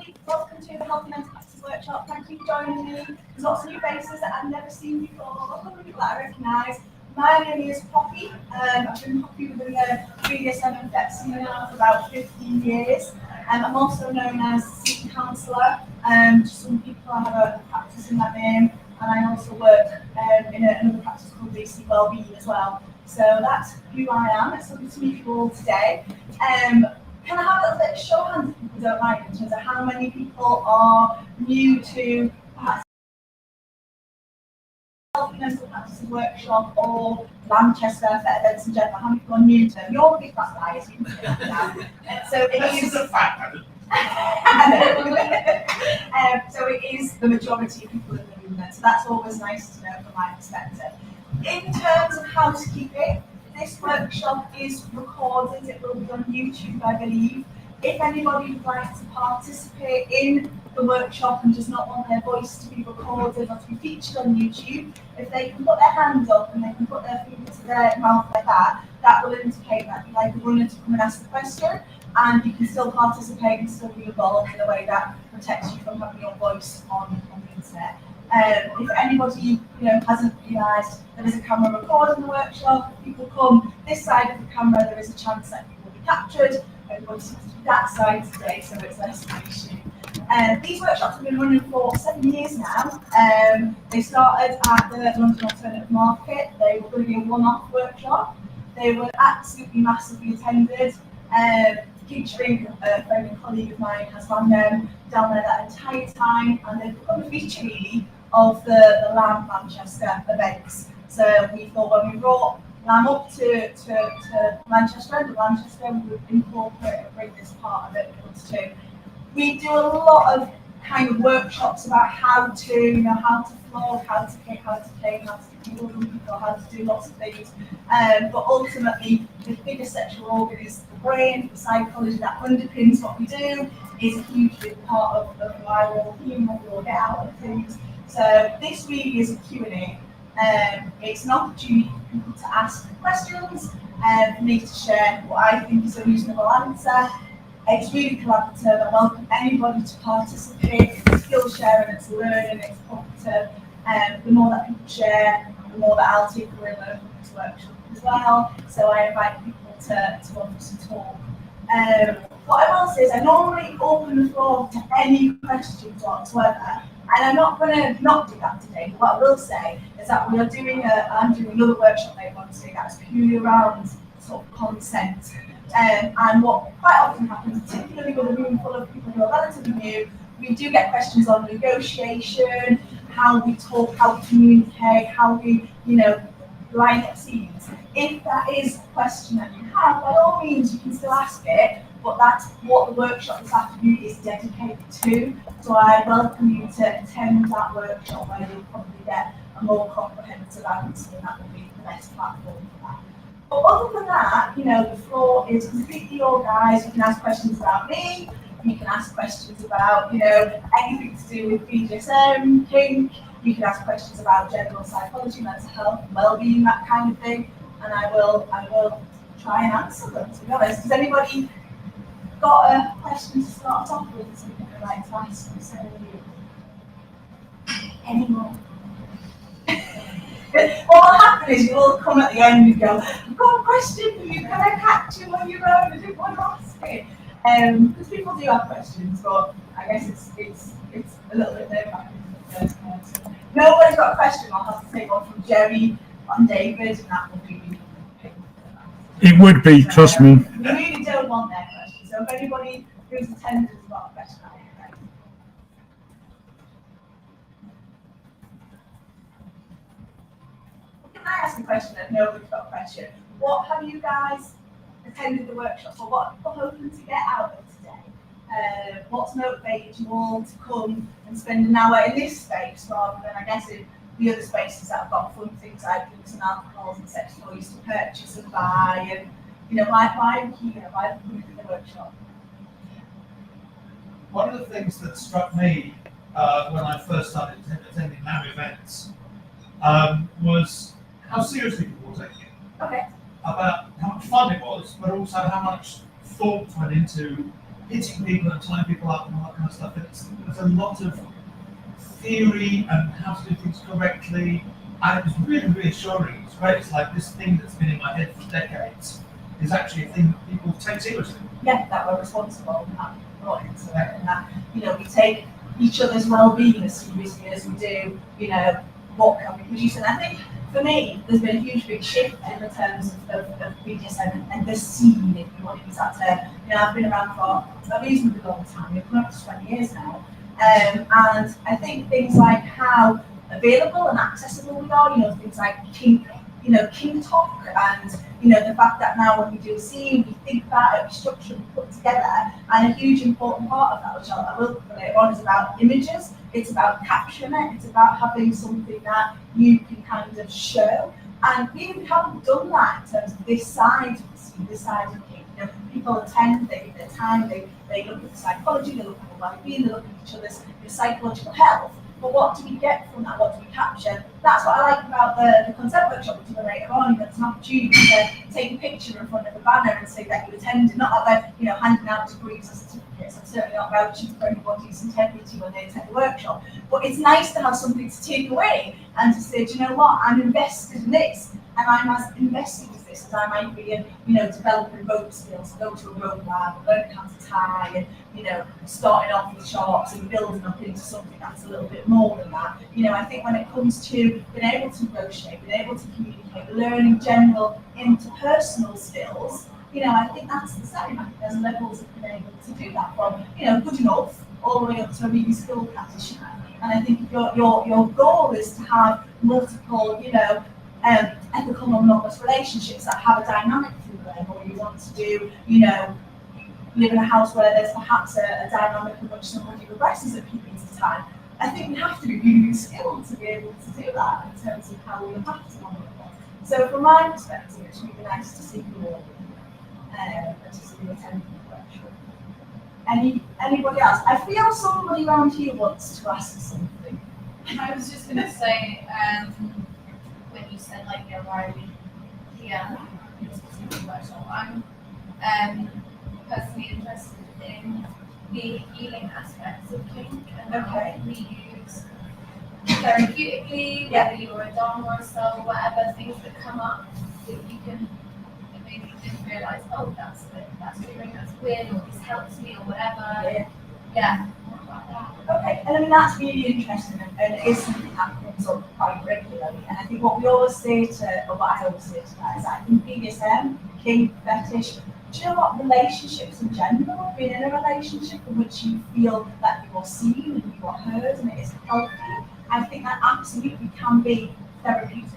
everybody, welcome to the Healthy Mental Practice Workshop. Thank you for joining me. There's lots of new faces that I've never seen before, lots of people that I recognise. My name is Poppy. I've been Poppy within the BDSM and VET now for about 15 years. I'm also known as Sleep Counsellor. Some people have a practice in that name, and I also work in another practice called DC Wellbeing as well. So that's who I am. It's lovely to meet you all today. Can I have a little bit of show of hands if people don't mind, in terms of how many people are new to perhaps Healthy Mental Practice Workshop or LAMchester for events in general? How many people are new to them? You're a big fat guy, as you can see now. So it is a fact. So it is the majority of people in the movement. So that's always nice to know from my perspective. In terms of how to keep it, this workshop is recorded. It will be on YouTube, I believe. If anybody would like to participate in the workshop and does not want their voice to be recorded or to be featured on YouTube, if they can put their hands up and they can put their finger to their mouth like that, that will indicate that you'd like a runner to come and ask the question, and you can still participate and still be involved in a way that protects you from having your voice on the internet. If anybody hasn't realised, there is a camera recording the workshop. If people come this side of the camera, there is a chance that you will be captured. Everybody seems to be that side today, so it's less of an issue. These workshops have been running for 7 years now. They started at the London Alternative Market. They were going to be a one-off workshop. They were absolutely massively attended. Featuring a friend and colleague of mine has run them down there that entire time, and they've become a feature really of the LAMchester events. So we thought when we brought LAM up to Manchester, and Manchester, we would incorporate and bring this part of it with us too. We do a lot of kind of workshops about how to, how to flog, how to kick, how to play, how to do people, how to do lots of things. But ultimately, the biggest sexual organ is the brain, the psychology that underpins what we do is a huge big part of why we're all here, what we all get out of things. So this really is a Q&A. It's an opportunity for people to ask questions and for me to share what I think is a reasonable answer. It's really collaborative. I welcome anybody to participate. It's skill sharing, it's learning, it's cooperative. The more that people share, the more that I'll take away learn from this workshop as well. So I invite people to obviously talk. What I will say is I normally open the floor to any questions whatsoever. And I'm not going to not do that today. But what I will say is that I'm doing another workshop later on today that's purely around sort of consent. And what quite often happens, particularly with a room full of people who are relatively new, we do get questions on negotiation, how we talk, how we communicate, how we, line up scenes. If that is a question that you have, by all means you can still ask it, but that's what the workshop this afternoon is dedicated to. So I welcome you to attend that workshop where you'll probably get a more comprehensive answer, and that will be the best platform for that. But other than that, the floor is completely your guys. You can ask questions about me, you can ask questions about, anything to do with BDSM, kink, you can ask questions about general psychology, mental health, well-being, that kind of thing, and I will try and answer them, to be honest. Has anybody got a question to start off with, something I'd like to ask some of you? Any more? What will happen is you'll all come at the end and go, I've got a question for you, can I catch you on your own? I didn't want to ask it. Because people do have questions, but I guess it's a little bit nerve-wracking for the first person. Nobody's got a question, I'll have to take one from Jerry and David, and that will be it would be, trust me. We really don't want their questions, so if anybody who's attended has got a question, I'll get ready. Can I ask a question if nobody's got a question? What have you guys attended the workshop for? What are people hoping to get out of today? What's motivated you all to come and spend an hour in this space rather than, I guess, in the other spaces that have got fun things like drinks and alcohols and sex toys to purchase and buy? And why are you here? Why are you coming to the workshop? One of the things that struck me when I first started attending LAM events was how seriously people were taking it. Okay. About how much fun it was, but also how much thought went into hitting people and tying people up and all that kind of stuff. There's a lot of theory and how to do things correctly, and it was really reassuring. It's great. It's like this thing that's been in my head for decades is actually a thing that people take seriously. Yeah, that we're responsible and brought into it, and that, you know, we take each other's well-being as seriously as we do, you know, what can we produce. And I think for me, there's been a huge big shift in the terms of BDSM and the scene, if you want to use that term. You know, I've been around for a reasonably long time. We've come up to 20 years now. And I think things like how available and accessible we are, you know, things like kink, you know, kink talk, and, you know, the fact that now when we do a scene, we think about it, we structure, we put together, and a huge important part of that, which I will cover later on, is about images. It's about capturing it. It's about having something that you can kind of show. And we haven't done that in terms of this side of the scene, this side of kink. You know, people attend, they give their time, they look at the psychology, they look at the well-being, they look at each other's psychological health. But what do we get from that? What do we capture? That's what I like about the concept workshop we do later on. It's an opportunity to take a picture in front of a banner and say that you attended. Not that they're, you know, handing out degrees or certificates. I'm certainly not vouching for anybody's integrity when they attend the workshop. But it's nice to have something to take away and to say, do you know what? I'm invested in this, and I'm as invested as this as I might be in, you know, developing rope skills, go to a rope lab, learn how to tie, and, you know, starting off with sharps and building up into something that's a little bit more than that. You know, I think when it comes to being able to negotiate, being able to communicate, learning general interpersonal skills, you know, I think that's the same. I think there's levels of being able to do that, from, you know, good enough all the way up to a really skilled practitioner. And I think if your goal is to have multiple, you know, ethical non-monogamous relationships that have a dynamic to them, or you want to do, you know, live in a house where there's perhaps a dynamic in which somebody regresses at periods of time, I think we have to be really skilled to be able to do that in terms of how we impact on people. So from my perspective, it's really nice to see you all and to see you attending the workshop. Anybody else? I feel somebody around here wants to ask something. I was just going to say, when you said, like, you're arriving here in a specific workshop, I'm personally interested in the healing aspects of kink and how it can be used therapeutically, whether you're a dom or a sub, whatever, things that come up that you can, that maybe you didn't realise, oh, that's triggering, that's weird, or this helps me, or whatever. Yeah. Okay, and I mean, that's really interesting, and it is something that comes up quite regularly. And I think what we always say to, or what I always say to that, is that in BDSM, kink, fetish, do you know what, relationships in general, being in a relationship in which you feel that you are seen and you are heard and it is healthy, I think that absolutely can be therapeutic.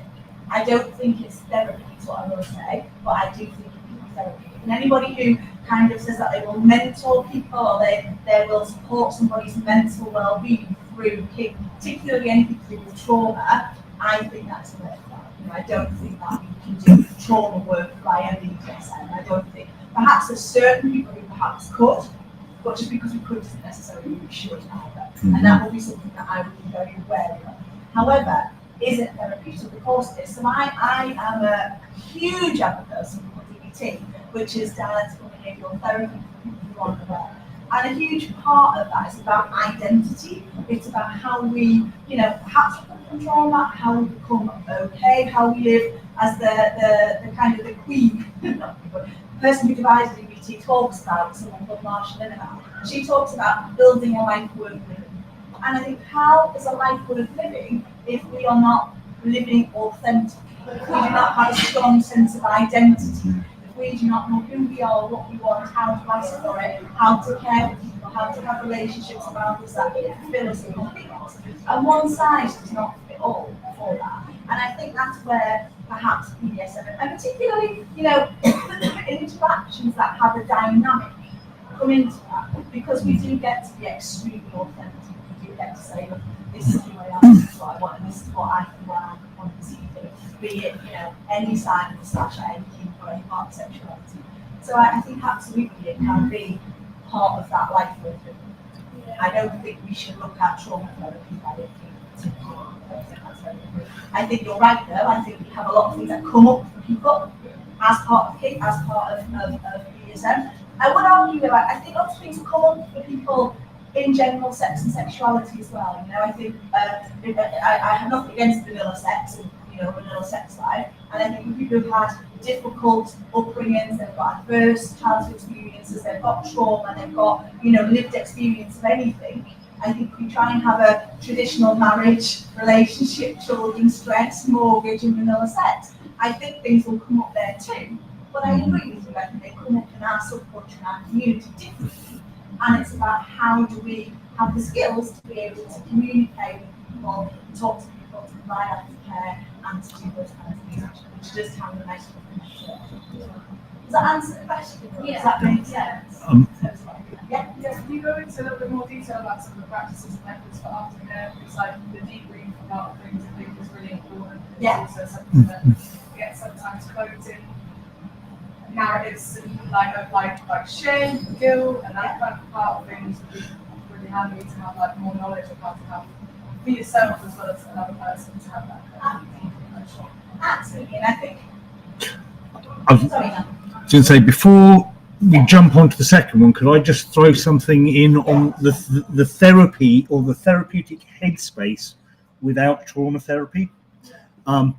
I don't think it's therapy, is what I will say, but I do think it can be therapeutic. And anybody who kind of says that they will mentor people, or they will support somebody's mental well-being through kink, particularly anything to do with trauma, I think that's a red flag. You know, I don't think that you can do trauma work via BDSM. I don't think, perhaps there's certain people who perhaps could, but just because we could doesn't necessarily mean we should either. And that would be something that I would be very wary of. However, is it therapeutic? Of course it is. So I am a huge advocate of something called DBT, which is dialectical behavioural therapy for people who aren't aware. And a huge part of that is about identity. It's about how we, you know, perhaps recover from trauma, how we become okay, how we live as the kind of the queen, not the person who devised DBT talks about, someone called Marsha Linehan. She talks about building a life worth living. And I think, how is a life worth living if we are not living authentically? If we do not have a strong sense of identity, if we do not know who we are, what we want, how to ask for it, how to care for people, how to have relationships around us that fill us and complete us. And one size does not fit all for that. And I think that's where perhaps BDSM, and particularly, you know, interactions that have a dynamic come into that, because we do get to be extremely authentic. We do get to say, look, this is who I am, this is what I want, and this is what I feel I want to see do. Be it, you know, any side of the slash, any kink or any part of sexuality. So I think absolutely it can be part of that life worth living. I don't think we should look at trauma therapy by it. I think you're right though. I think we have a lot of things that come up for people as part of kink, as part of BDSM. I would argue that I think lots of things come up for people in general sex and sexuality as well. You know, I think I have nothing against vanilla sex and vanilla sex life, and I think people who've had difficult upbringings, they've got adverse childhood experiences, they've got trauma, they've got lived experience of anything. I think if we try and have a traditional marriage, relationship, children, stress, mortgage, and vanilla sex, I think things will come up there too. But I agree with you, I think they come up in our subculture and our community differently. And it's about how do we have the skills to be able to communicate with people, talk to people, to provide aftercare, and to do those kinds of things, which does have a nice connection. Does that answer the question? Yeah. Does that make sense? Yeah. Yes, can you go into a little bit more detail about some of the practices and methods for aftercare? Because like the debrief part of things I think is really important. It's Yeah. also something that gets sometimes cloaked in narratives and like shame, guilt, and that kind of part of things would be really handy to have like more knowledge of how to have for yourself as well as another person to have that kind of Absolutely, and I think. I've- Sorry, no. I was going to say, before we jump onto the second one, could I just throw something in on the therapy or the therapeutic headspace without trauma therapy? I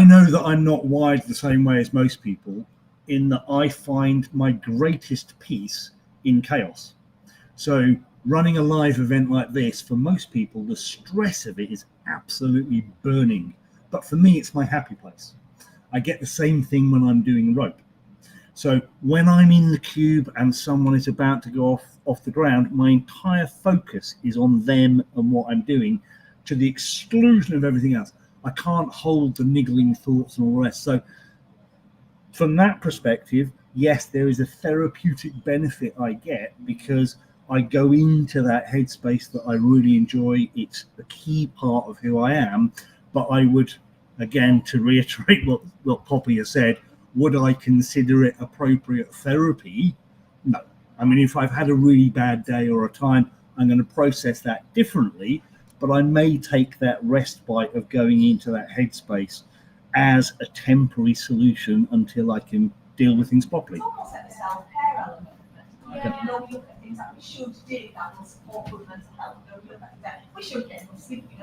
know that I'm not wired the same way as most people, in that I find my greatest peace in chaos. So running a live event like this, for most people, the stress of it is absolutely burning. But for me, it's my happy place. I get the same thing when I'm doing rope. So when I'm in the cube and someone is about to go off the ground, my entire focus is on them and what I'm doing, to the exclusion of everything else. I can't hold the niggling thoughts and all the rest. So from that perspective, yes, there is a therapeutic benefit I get because I go into that headspace that I really enjoy. It's a key part of who I am. But I would, again, to reiterate what Poppy has said, would I consider it appropriate therapy? No. I mean, if I've had a really bad day or a time, I'm going to process that differently, but I may take that respite of going into that headspace as a temporary solution until I can deal with things properly. It's almost like the self-care element of it. Yeah. You know, we look at things that we should do that will support good mental health. You know, we look at things that we should get enough sleep, we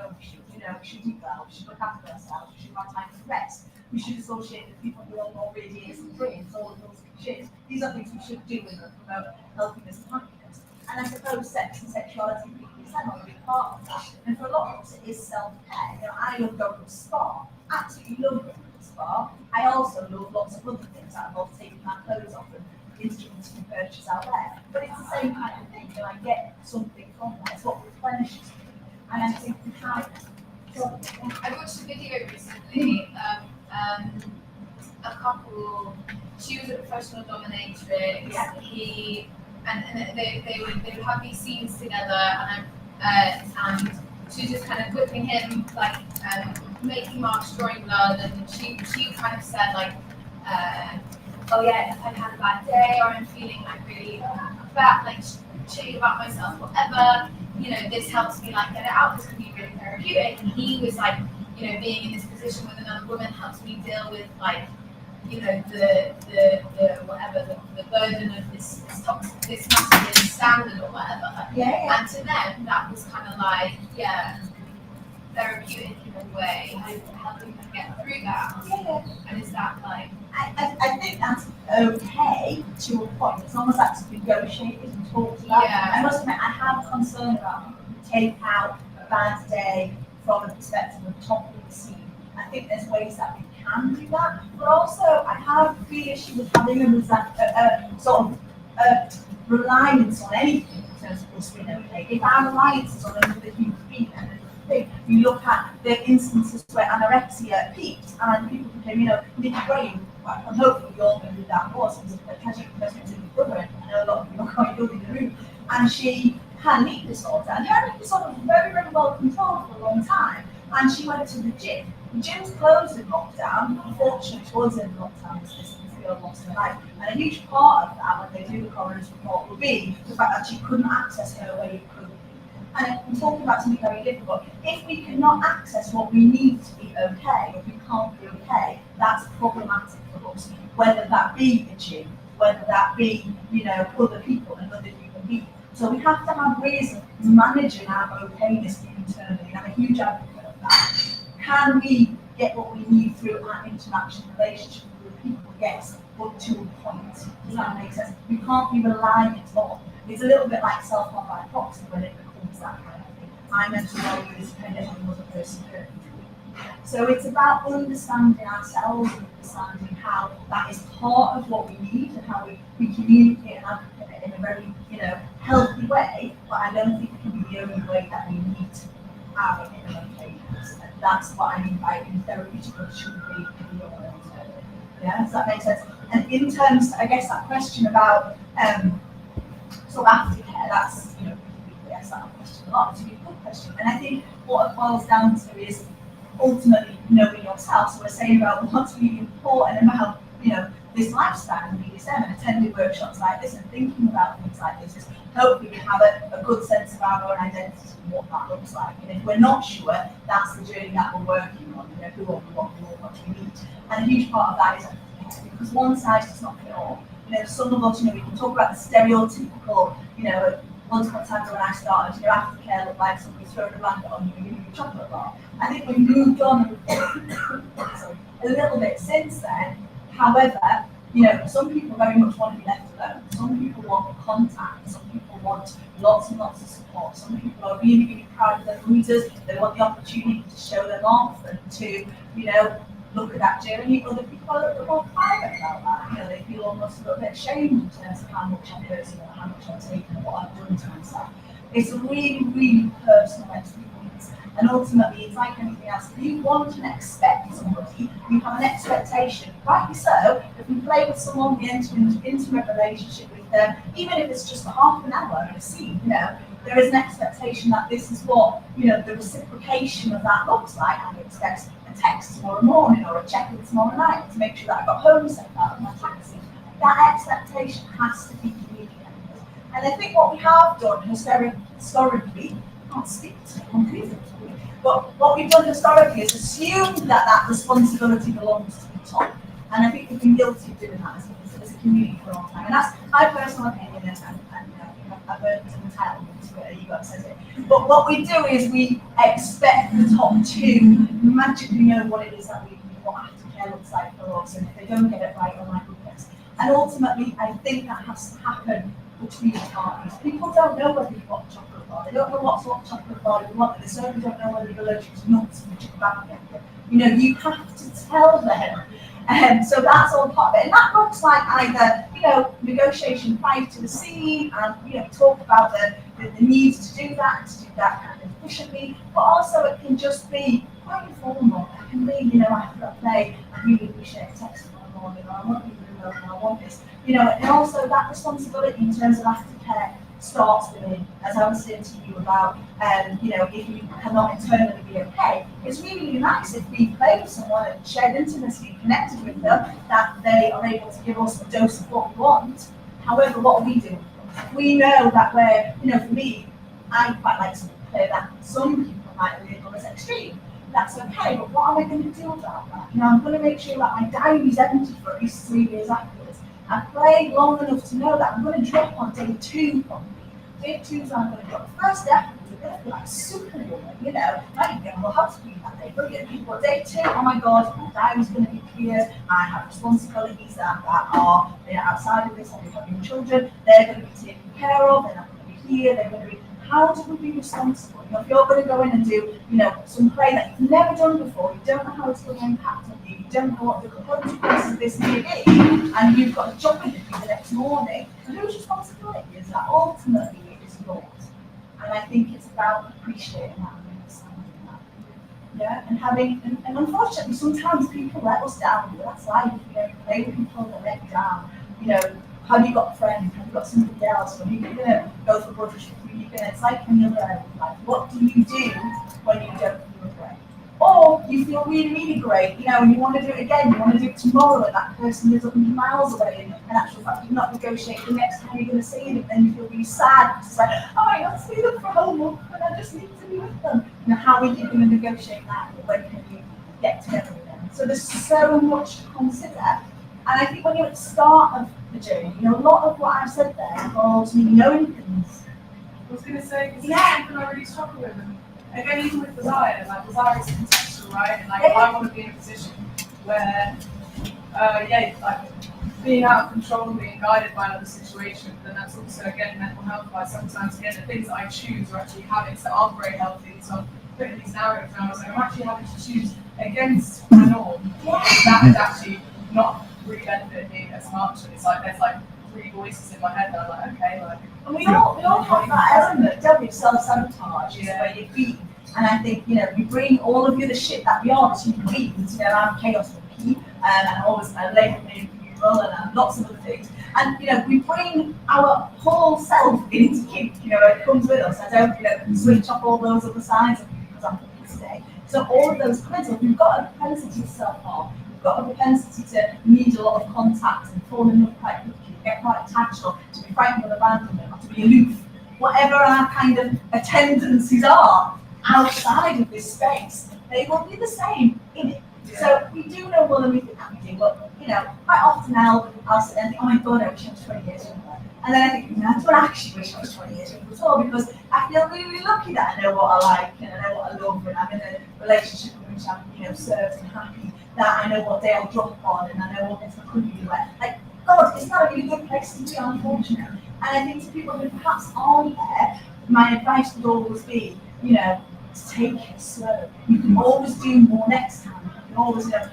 should eat well, we should look after ourselves, we should have time to rest, we should associate with people who are more radiant and brilliant, all of those cliches. These are things we should do in order to promote healthiness and happiness. And I suppose sex and sexuality is a big part of that. And for a lot of us, it is self-care. I love going to the spa. Absolutely love going to the spa. I also love lots of other things that involve taking my clothes off and instruments we purchase out there. But it's the same kind of thing. I get something from that. It's what replenishes me. And I think we have. I watched a video recently. A couple. She was a professional dominatrix. Yeah. He and they would have these scenes together, and she was just kind of whipping him, like making marks, drawing blood, and she kind of said like, oh yeah, if I've had a bad day or I'm feeling like really bad, like shitty about myself, whatever, this helps me like get it out. This can be really therapeutic. And he was like, being in this position with another woman helps me deal with like, the whatever the burden of this toxic, this masculine standard or whatever. Yeah. And to them, that was kind of like, therapeutic in a way, helping them get through that. Yeah. And is that like? I think that's okay to a point, as long as that's negotiated and talked about. Yeah. I must admit, I have concern about people who take out a bad day from a perspective of toppling the scene. I think there's ways that we can do that, but also I have the issue with having them as that sort of reliance on anything in terms of us being okay. If our reliance is on another human being and another thing, you look at the instances where anorexia peaked and people became, Nikki Graham, and hopefully you're all going to do that more, so a tragic person in the brother, and I know a lot of you are quite good in the room, and she had an eating disorder, and her eating disorder was very, very well controlled for a long time, and she went to the gym. The gym's closed in lockdown. Unfortunately, towards the end of lockdown, this girl lost her life. And a huge part of that, when they do the coroner's report, will be the fact that she couldn't access her way of cooking. And I'm talking about something very difficult. If we cannot access what we need to be okay, if we can't be okay, that's problematic for us. Whether that be the gym, whether that that be, other people and other human beings. So we have to have ways of managing our okayness internally. I'm a huge advocate of that. Can we get what we need through our interaction relationship with people? Yes, but to a point. Does that make sense? We can't be reliant on. It's a little bit like self-harm by proxy when it becomes that kind of thing. I mentioned how we dependent on another person. So it's about understanding ourselves and understanding how that is part of what we need and how we communicate and advocate in a very, healthy way, but I don't think it can be the only way that we need our inner occasions. And that's what I mean by in therapy shouldn't be in your own term. Yeah, does that make sense? And in terms, I guess that question about sort of aftercare, that's, we ask that question a lot, it's a really good question. And I think what it boils down to is ultimately knowing yourself. So we're saying about what's really important about, this lifestyle and BDSM and attending workshops like this and thinking about things like this is hopefully we have a good sense of our own identity and what that looks like. And if we're not sure, that's the journey that we're working on, who are we, what do we need. And a huge part of that is because one size does not fit all. Some of us, we can talk about the stereotypical, once upon a time when I started, aftercare looked like somebody's throwing a blanket on you and giving you a chocolate bar. I think we've moved on a little bit since then. However, some people very much want to be left alone. Some people want contact. Some people want lots and lots of support. Some people are really, really proud of their bruises. They want the opportunity to show them off and to, look at that journey. Other people are a little bit more private about that. They feel almost a little bit ashamed in terms of how much I'm hurting or how much I'm taking and what I've done to myself. It's a really, really personal experience. And ultimately, it's like anything else. If you want and expect somebody, you have an expectation. Rightly so, if we play with someone, we enter into an intimate relationship with them, even if it's just half an hour in a scene, there is an expectation that this is what, the reciprocation of that looks like. I expect a text tomorrow morning or a check-in tomorrow night to make sure that I got home safe out of my taxi. That expectation has to be communicated. And I think what we have done historically, I can't speak to completely, but what we've done historically is assumed that responsibility belongs to the top. And I think we've been guilty of doing that as a community for a long time. And that's my personal opinion, and I've heard some entitlement to it, you got said it. But what we do is we expect the top to magically know what it is that we need, what aftercare looks like for us, and if they don't get it right, oh my goodness. And ultimately, I think that has to happen between parties. People don't know whether you want chocolate bar. They don't know what sort of chocolate bar you want. They certainly don't know whether you're allergic to nuts and chicken bacon. You have to tell them. So that's all part of it. And that looks like either, negotiation prior to the scene and, talk about the need to do that kind of efficiently. But also it can just be quite informal. It can be, after a play, I really appreciate a text tomorrow morning, or I want you to know, and I want this. And also that responsibility in terms of aftercare starts within, as I was saying to you about, if you cannot internally be okay, it's really, really nice if we play with someone and shared intimacy, connected with them, that they are able to give us a dose of what we want. However, what we do, we know that for me, I quite like to play that. Some people might label as extreme. That's okay, but what am I going to do about that? I'm going to make sure that my diary is empty for at least 3 years afterwards. I've played long enough to know that I'm going to drop on day 2 probably. Day 2 is when I'm going to drop. The first day afterwards, I'm going to be like superwoman, I can get a whole house clean that day, brilliant. But day 2, oh my God, my diary's going to be clear. I have responsibilities that are outside of this. I'm having children. They're going to be taken care of. They're not going to be here. They're going to be. How do we be responsible? If you're going to go in and do, some play that you've never done before, you don't know how it's going to impact on you, you don't know what the consequences of this may be, and you've got a job interview the next morning, and whose responsibility is that? Ultimately, it is yours. And I think it's about appreciating that and understanding that. Yeah, and having, and unfortunately, sometimes people let us down. That's life. Play with people that let you down. Have you got friends? Have you got somebody else? Are you going to go for blood pressure? It's like any other area of life. What do you do when you don't feel great? Or you feel really, really great, and you want to do it again, you want to do it tomorrow, and that person lives 100 miles away, and in actual fact, you're not negotiating the next time you're going to see them, and you feel really sad. It's like, oh, I don't see them for a whole month, and I just need to be with them. How are you going to negotiate that? When can you get together with them? So there's so much to consider. And I think when you're at the start of the journey. You know, a lot of what I've said there involves me knowing things. I was going to say, because Yeah. it's something I really struggle with. And again, even with desire, like desire is contextual, right? And like, if I want to be in a position where, like being out of control and being guided by another situation, then that's also, again, mental health wise. Sometimes, again, the things that I choose are actually habits that aren't very healthy. So I'm putting these narratives now, so I'm actually having to choose against my norm. That is actually not really benefiting me as much. And it's like, there's like 3 voices in my head that are like, okay, like, And we all have that element, don't we? Self-sabotage is where you feed. And I think, you know, we bring all of the other shit that we are to feed. You know, I'm chaos monkey, and I always label me neutral and lots of other things. And, you know, we bring our whole self into kink, you know, it comes with us. I don't, you know, switch off all those other sides of me because I'm kink today. So all of those comments, we've got a propensity to self-harm. We've got a propensity to need a lot of contact and fall in love quite quickly, get quite attached, or to be frightened of abandonment, or to be aloof. Whatever our kind of tendencies are outside of this space, they will be the same in it. So we do know more than we think that we do, but you know, quite often I'll sit and think, oh my god, I wish I was 20 years younger. And then I think, no, I don't actually wish I was 20 years younger at all, because I feel really, really lucky that I know what I like and I know what I love, and I'm in a relationship in which I'm, you know, served and happy, that I know what day I'll drop on and I know what gets my cookie wet. Like, God, it's not a really good place to be, unfortunately. And I think to people who perhaps aren't there, my advice would always be, you know, to take it slow. You can always do more next time. You can always, you know,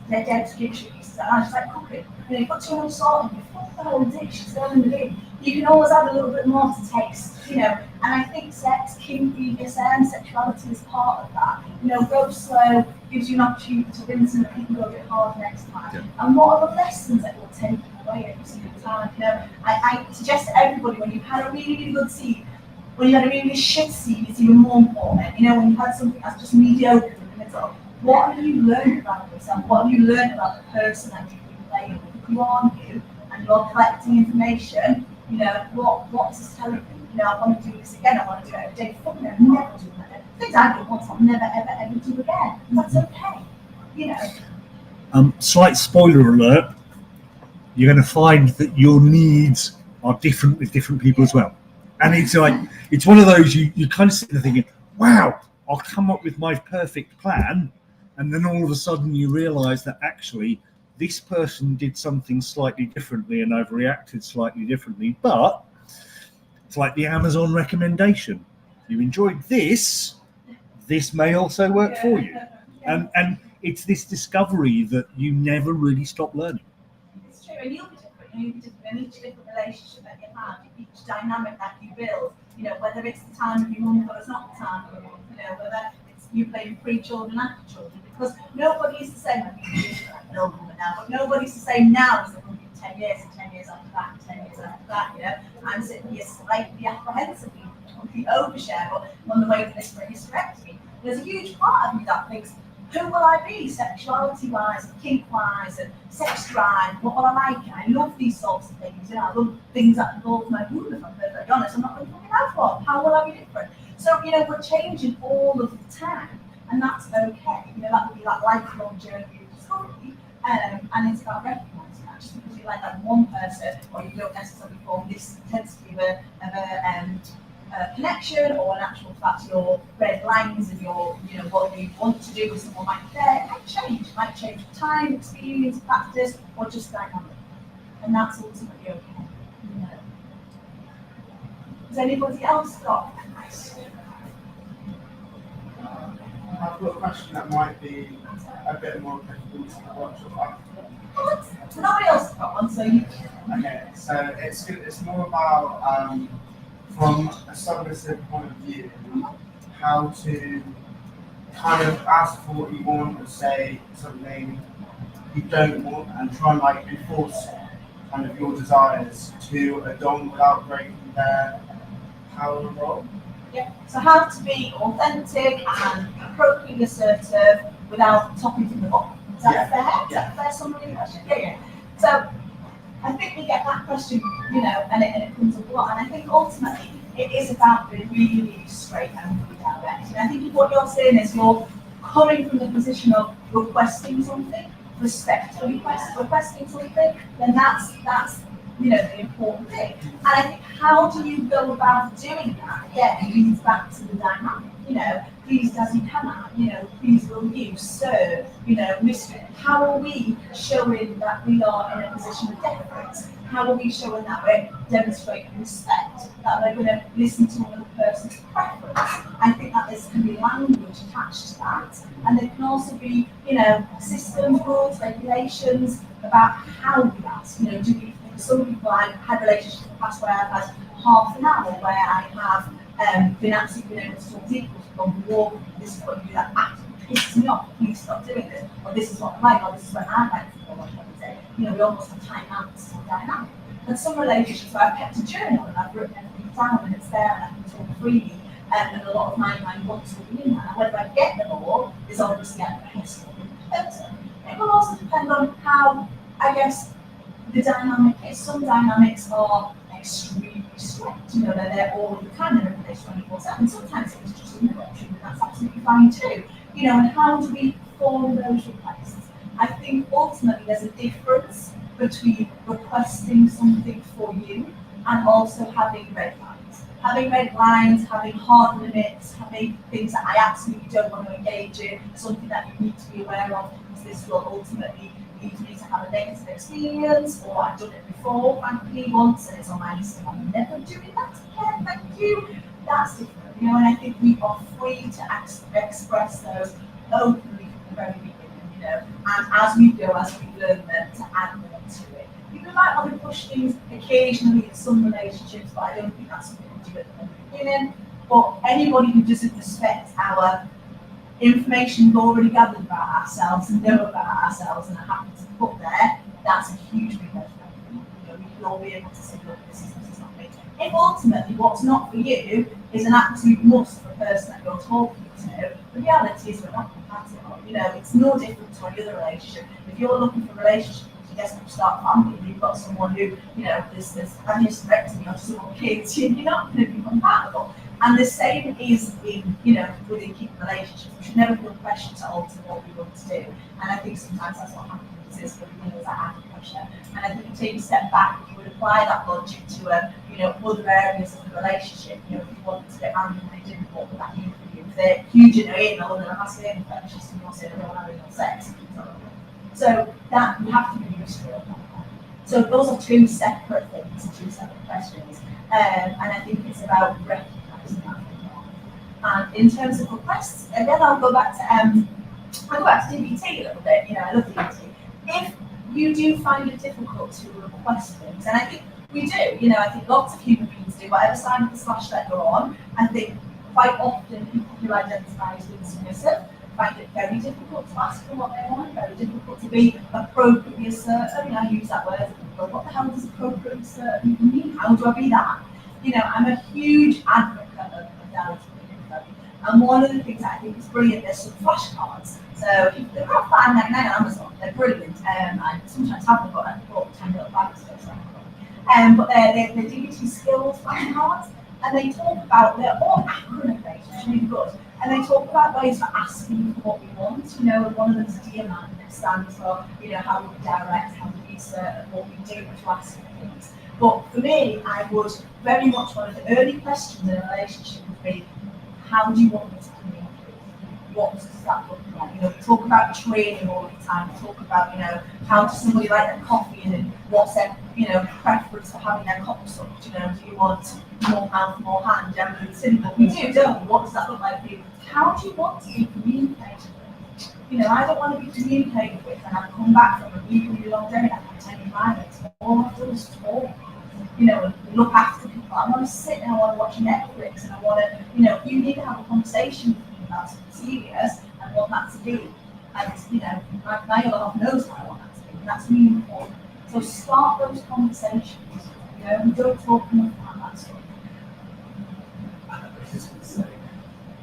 they're dead gives you pieces. And I just like cooking. You know, you put too much salt in, you fuck the whole dish, it's still in the bin. You can always add a little bit more to taste, you know. And I think sex, kink, BDSM, sexuality is part of that. You know, go slow, gives you an opportunity to rinse and repeat and go a bit harder next time. Yeah. And what are the lessons that will take you away every single time? You know, I suggest to everybody, when you've had a really, really good scene, when you had a really, really shit scene, it's even more important. You know, when you had something that's just mediocre in the middle, what have you learned about yourself? What have you learned about the person that you've been playing with? If you are new and you're collecting information, you know, what's this telling you? You know, I want to do this again, I want to do it every day. Fucking never do that. Things I did once, I'll never, ever, ever do again. That's okay. You know. Slight spoiler alert, you're going to find that your needs are different with different people as well. And it's like, it's one of those, you kind of sit there thinking, wow, I'll come up with my perfect plan. And then all of a sudden you realize that actually this person did something slightly differently and I've reacted slightly differently. But it's like the Amazon recommendation. You enjoyed this may also work for you. And it's this discovery that you never really stop learning. It's true, and you'll be different. You'll be different in each different relationship that you have, each dynamic that you build. You know, whether it's the time of your mum or it's not the time of your mum. You know, whether it's you playing pre-children, after children, because nobody is the same. I mean, an old woman now, but nobody's the same now as they will be 10 years, and 10 years after that, and 10 years after that. You know, I'm sitting here slightly apprehensively, completely overshare, but on the way to this for a hysterectomy. There's a huge part of me that thinks, who will I be, sexuality-wise, and kink-wise, and sex drive, what will I like? And I love these sorts of things. You know, I love things that involve my womb, if I'm perfectly honest. I'm not going to fucking have one. How will I be different? So, you know, we're changing all of the time, and that's okay. You know, that would be that lifelong journey of discovery, and it's about recognising that. Just because you like that one person, or you don't necessarily form this intensity of a connection, or in actual fact your red lines and your, you know, what you want to do with someone might be there, it might change. It might change with time, experience, practice, or just dynamic. And that's ultimately okay. You know. Has anybody else got a question? I've got a question that might be a bit more applicable to the workshop. What? Nobody else has got one, so you. Okay, so it's more about from a submissive point of view, how to kind of ask for what you want or say something you don't want and try and like enforce kind of your desires to a dom without breaking their power and role. Yeah. So how to be authentic and appropriately assertive without topping from the bottom. Is that fair? Is that a fair summary of the question? Yeah. So I think we get that question, you know, and it comes up a lot. And I think ultimately it is about being really, really straight and really direct. And I think what you're saying is you're coming from the position of requesting something respect a request, requesting something, then that's the important thing. And I think, how do you go about doing that? Again, it leads back to the dynamic. Please does you come out, please will you, sir, Mr. How are we showing that we are in a position of deference? How are we showing that we're demonstrating respect, that we're going to listen to another person's preference? I think that there can be language attached to that, and there can also be, systems, rules, regulations about how we ask. Do we? Some people, I've had relationships in the past where I've had half an hour where I have been absolutely able to talk to people from walk, this is what you do, that absolutely pisses me off, please stop doing this, or this is what I like, or this is what I like to do, we almost have time out to dynamic. And some relationships where I've kept a journal and I've written everything down and it's there and I can talk freely, and a lot of my mind wants to be in that. And whether I get them all is obviously at the personal. It will also depend on how, I guess, the dynamic is. Some dynamics are extremely strict, they're all the time, they're in place 24/7. Sometimes it's just an option, and that's absolutely fine too. And how do we form those requests? I think ultimately there's a difference between requesting something for you and also having red lines. Having red lines, having hard limits, having things that I absolutely don't want to engage in, something that you need to be aware of, because this will ultimately lead me to have a negative experience, or I've done it before, frankly, once, and it's on my list, and I'm never doing that again, thank you. That's different, and I think we are free to express those openly from the very beginning, and as we go, as we learn them, to add them to it. We might want to push things occasionally in some relationships, but I don't think that's something we do at the beginning. But anybody who doesn't respect our information we've already gathered about ourselves and know about ourselves and are happy to put there, that's a huge big red flag. We can all be able to say, look, this is not me. If ultimately what's not for you is an absolute must for the person that you're talking to, the reality is we're not compatible. It's no different to any other relationship. If you're looking for a relationship, you're desperate to start a family, and you've got someone who, there's hysterectomy or some kids, you're not going to be compatible. And the same is in, within keeping relationships. We should never feel pressure to alter what we want to do. And I think sometimes that's what happens is that add pressure. And I think if you take a step back, you would apply that logic to other areas of the relationship. If you wanted to get married and they didn't, what would that mean for you? If they're huge in anal and they're masculine fetishists and you're saying they don't have anal sex. So that you have to be used to it. So those are two separate things, two separate questions. And I think it's about recognizing that. And in terms of requests, again, I'll go back to DBT a little bit. I love DBT. If you do find it difficult to request things, and I think we do, I think lots of human beings do, whatever side of the slash that you're on. I think quite often people who identify as being submissive find it very difficult to ask for what they want, very difficult to be appropriately assertive. I use that word, but what the hell does appropriately assertive mean? How do I be that? I'm a huge advocate of dialogue. And one of the things that I think is brilliant, there's some flashcards. So they're about $5.99 on Amazon. They're brilliant. I sometimes have them, but I bought 10 little bags. But they're DBT skills flashcards, and they talk about, they're all acronym based, which is really good. And they talk about ways for asking for what we want. One of them is Dear Man, that stands for, how we direct, how we assert, what we do to ask for things. But for me, I would very much, one of the early questions in a relationship would be, how do you want me to communicate? What does that look like? We talk about training all the time. We talk about, how does somebody like their coffee and what's their, preference for having their cup sucked? Do you want more mouth, more hand? Generally simple. We do, don't we? What does that look like for you? How do you want to be communicated with? I don't want to be communicated with, and I've come back from a really long day and I've had 10 minutes. All I've done is talk. And look after people. I want to sit and I want to watch Netflix, and I want to, if you need to have a conversation with me about something serious, I want that to be. And, my other half knows what I want that to be, and that's really important. So start those conversations. We don't talk enough about that stuff. I was just going to say,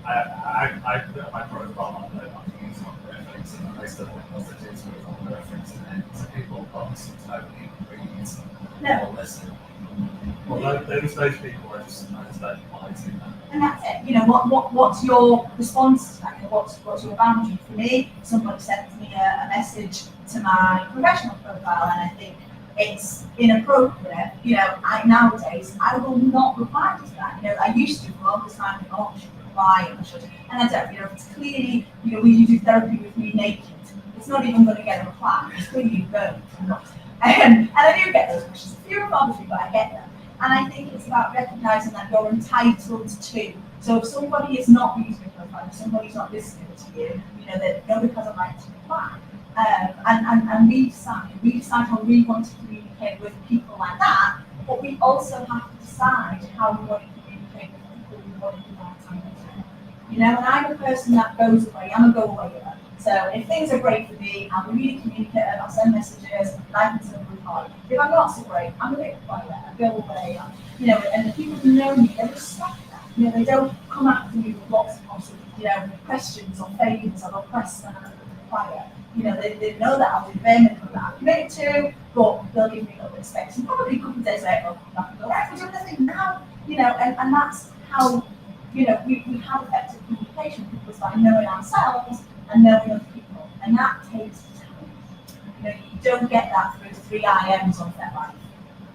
I put my profile on there, I'm using on reference, and I still think positives with on reference, and then people obviously totally read or listen. Well, those people I just don't apply to that. And that's it. You know, what's your response to that? You know, what's your boundary? For me, somebody sent me a message to my professional profile, and I think it's inappropriate. You know, nowadays I will not reply to that. You know, I used to for all the time. Oh, I should reply, and I should. And I don't. You know, if it's clearly, you know, when you do therapy with me naked, it's not even going to get a reply. It's clearly burnt. And I do get those questions. Few and far between, but I get them. And I think it's about recognising that you're entitled to. So if somebody is not using your profile, if somebody's not listening to you, you know, that nobody has a right to reply. And we decide how we want to communicate with people like that, but we also have to decide how we want to communicate with people we want to give our time to. You know, and I'm a person that goes away, I'm a go-awayer. So if things are great for me, I'll be really communicative, I'll send messages, like and so reply. If I'm not so great, I'm a bit quiet, I go away, you know, and the people who know me, they respect that. You know, they don't come after me with lots of, you know, questions or favours or requests and I'm quiet. You know, they know that I'll do them and that I'm committed to, but they'll give me a little bit of space. And probably a couple of days later, I'll come back and go, right, we're doing nothing now. You know, and that's how, you know, we have effective communication because by knowing ourselves and knowing other people. And that takes time. You know, you don't get that through 3 IMs on FetLife.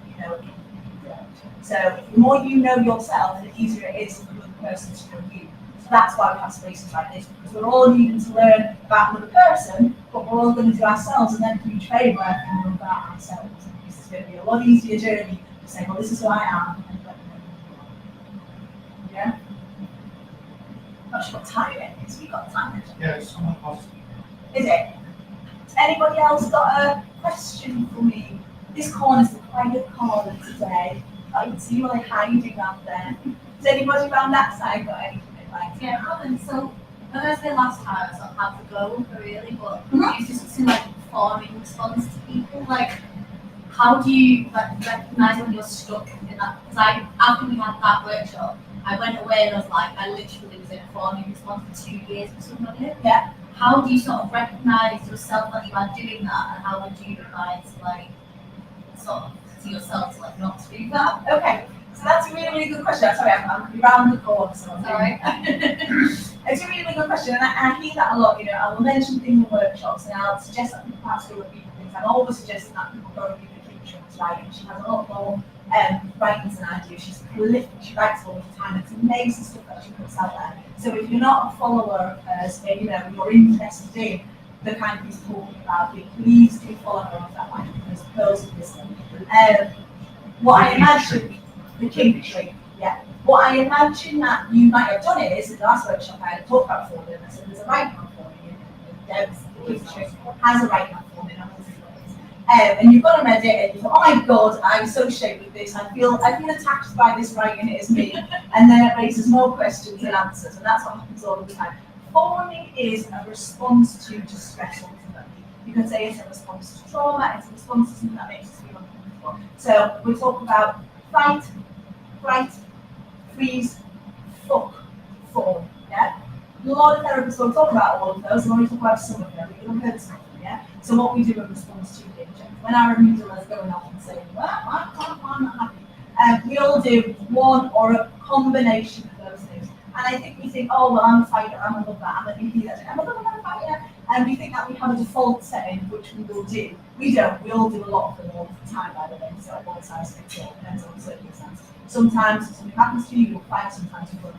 You know, you don't. So the more you know yourself, the easier it is for the other person to know you. So that's why we have spaces like this, because we're all needing to learn about another person, but we're all going to do ourselves and then a huge favour and learn about ourselves. And this is going to be a lot easier journey to say, well, this is who I am, and let me know who you are. Yeah? Not sure what time it is. We've got time. Yeah, it's someone else. Is it? Has anybody else got a question for me? This corner's the quiet corner today. I can see you like hiding around there. Has anybody around that side got anything they'd like to? Yeah, Alan, so when I was there last time, I sort of had to go, really, but it's just something like forming response to people. Like, how do you recognise when you're stuck in that? Because after we had that workshop, I went away and I was like, I literally was in a forming response for 2 years with somebody. Yeah. How do you sort of recognise yourself that you are doing that, and how would you advise, like, sort of to yourself to, like, not to do that? Okay, so that's a really, really good question. Sorry, I'm around the corner, so I'm Sorry. It's a really, really good question, and I hear that a lot. You know, I will mention things in workshops, and I'll suggest that people perhaps go and read things. I'm always suggesting that people go and read the kink tricks, right? And she has a lot more writings than I do. She's prolific. She writes all the time. It's amazing stuff that she puts out there. So if you're not a follower of hers, and you know you're interested in the kind of things talking about, please do follow her on that line because pearls of wisdom. What I imagine, the kink trick, yeah. What I imagine that you might have done is in the last workshop I had talked about forming. I said there's a right hand forming, and Deb's the kink trick has a right hand forming. And you've gone and read it and you thought, oh my god, I'm so shaped with this, I feel attacked by this writing, it is me. And then it raises more questions than answers, and that's what happens all the time. Forming is a response to distress ultimately. You can say it's a response to trauma, it's a response to something that makes us feel uncomfortable. So we talk about fight, flight, freeze, fuck, form, yeah? A lot of therapists won't talk about all of those, and only talk about some of them. We've heard some of them, yeah? So what we do in response to danger. When our amygdala is going off and saying, well, I'm not happy, we all do one or a combination of those things. And I think we think, oh, well, I'm a fighter, I'm a lover, I'm a leader, I'm a fighter. And we think that we have a default setting, which we will do. We don't. We all do a lot of them all the time, by the way. So one size fits all, depends on the circumstances. Sometimes something happens to you, you'll fight, sometimes you won't.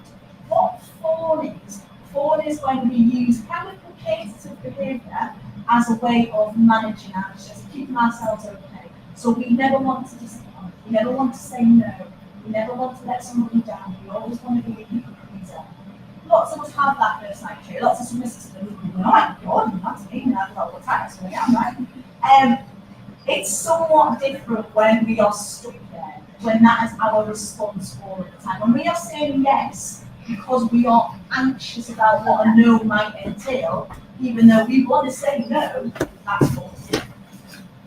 What fawn is going to be used kind of placative behaviour as a way of managing our stress, keeping ourselves okay. So we never want to disappoint, we never want to say no, we never want to let somebody down, we always want to be a people pleaser. Lots of us have that personality trait, lots of submissive people go, oh my god, that's me, and I've got all the time, so yeah, right? It's somewhat different when we are stuck there, when that is our response all of the time. When we are saying yes, because we are anxious about what a no might entail, even though we want to say no, that's false.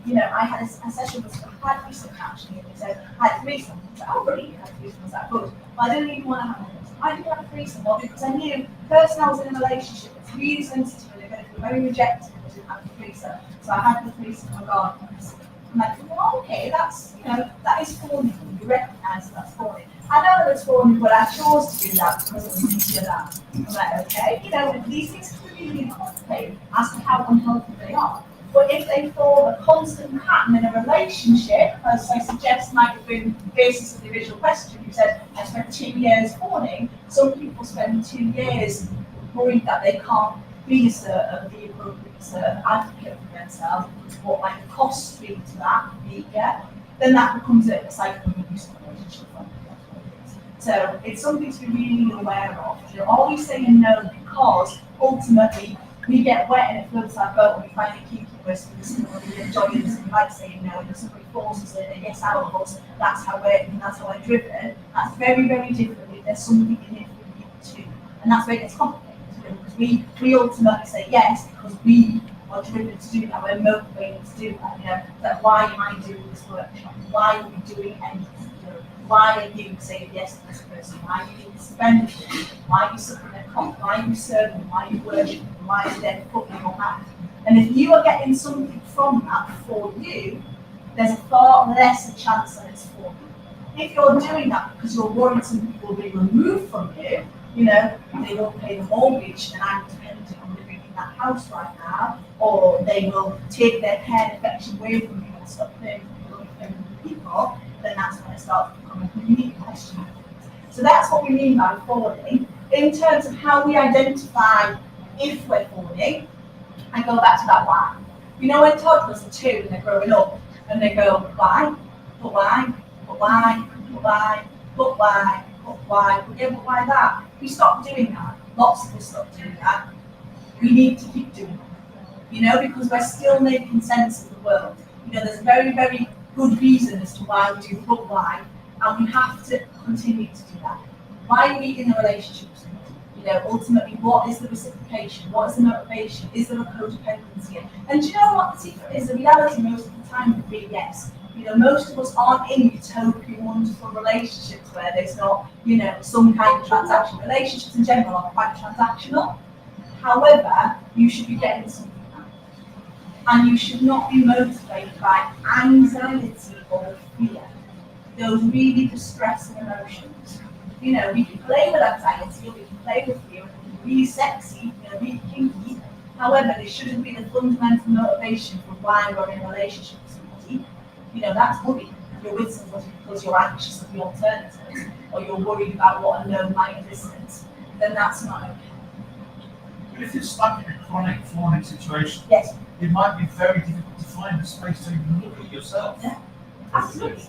You know, I had a session with some quite recent actually, and they said, I had a threesome. I said, oh, really? You had a threesome? Was that good? Well, I didn't even want to have a threesome. I didn't have a threesome, well, because I knew the person I was in a relationship with, really sensitive, and they're going to feel very rejected if I didn't have a threesome. So I had the threesome, oh God, I'm like, well, okay, that's, that is fawning. You recognise that's fawning. I know that's fawning, but I chose to do that because it was easier that. I'm like, okay, these things can be really complicated as to how unhealthy they are. But if they form a constant pattern in a relationship, as I suggest might have been the basis of the original question, you said, I spent 2 years fawning. Some people spend 2 years worried that they can't be certain, be appropriate, certain, advocate for themselves, what might the costs be to that behavior, then that becomes a cycle of abuse relationship. So it's something to be really aware of. You're always saying no because ultimately we get wet and it floats our boat and we find it kinky with somebody enjoying this and we like saying no, and if somebody forces a yes out of us, that's how we're driven. That's very, very different if there's something in it for you too. And that's where it gets complicated. Because we ultimately say yes because we are driven to do that, we're motivated to do that. Like why am I doing this workshop? Why are we doing anything? Why are you saying yes to this person? Why are you spending it? Why are you sucking their cock? Why are you serving? Why are you worshiping? Why are they putting your hand? And if you are getting something from that for you, there's a far less chance that it's for you. If you're doing that because you're worried something will be removed from you, they won't pay the mortgage and I'm dependent on living in that house right now, or they will take their care and affection away from you and stop paying for people, then that's when it starts becoming a unique question. So that's what we mean by fawning. In terms of how we identify if we're fawning, I go back to that why. When toddlers are 2 and they're growing up and they go, why? But why? But why? But why? But why? But why? Yeah, but why that? We stop doing that. Lots of us stop doing that. We need to keep doing it. Because we're still making sense of the world. There's very, very good reason as to why we do but why, and we have to continue to do that. Why are we in a relationship? Ultimately, what is the reciprocation? What is the motivation? Is there a codependency? And do you know what the secret is? The reality most of the time would be yes. Most of us aren't in utopian, wonderful relationships where there's not, some kind of transaction. Relationships in general are quite transactional. However, you should be getting something out. And you should not be motivated by anxiety or fear. Those really distressing emotions. We can play with anxiety, or we can play with fear, and be really sexy, really kinky. However, they shouldn't be the fundamental motivation for why we're in a relationship with somebody. That's worry. You're with somebody because you're anxious of the alternatives, or you're worried about what a no might exist, then that's not okay. But if you're stuck in a chronic fawning situation, yes, it might be very difficult to find the space to even look at yourself. Yeah, absolutely.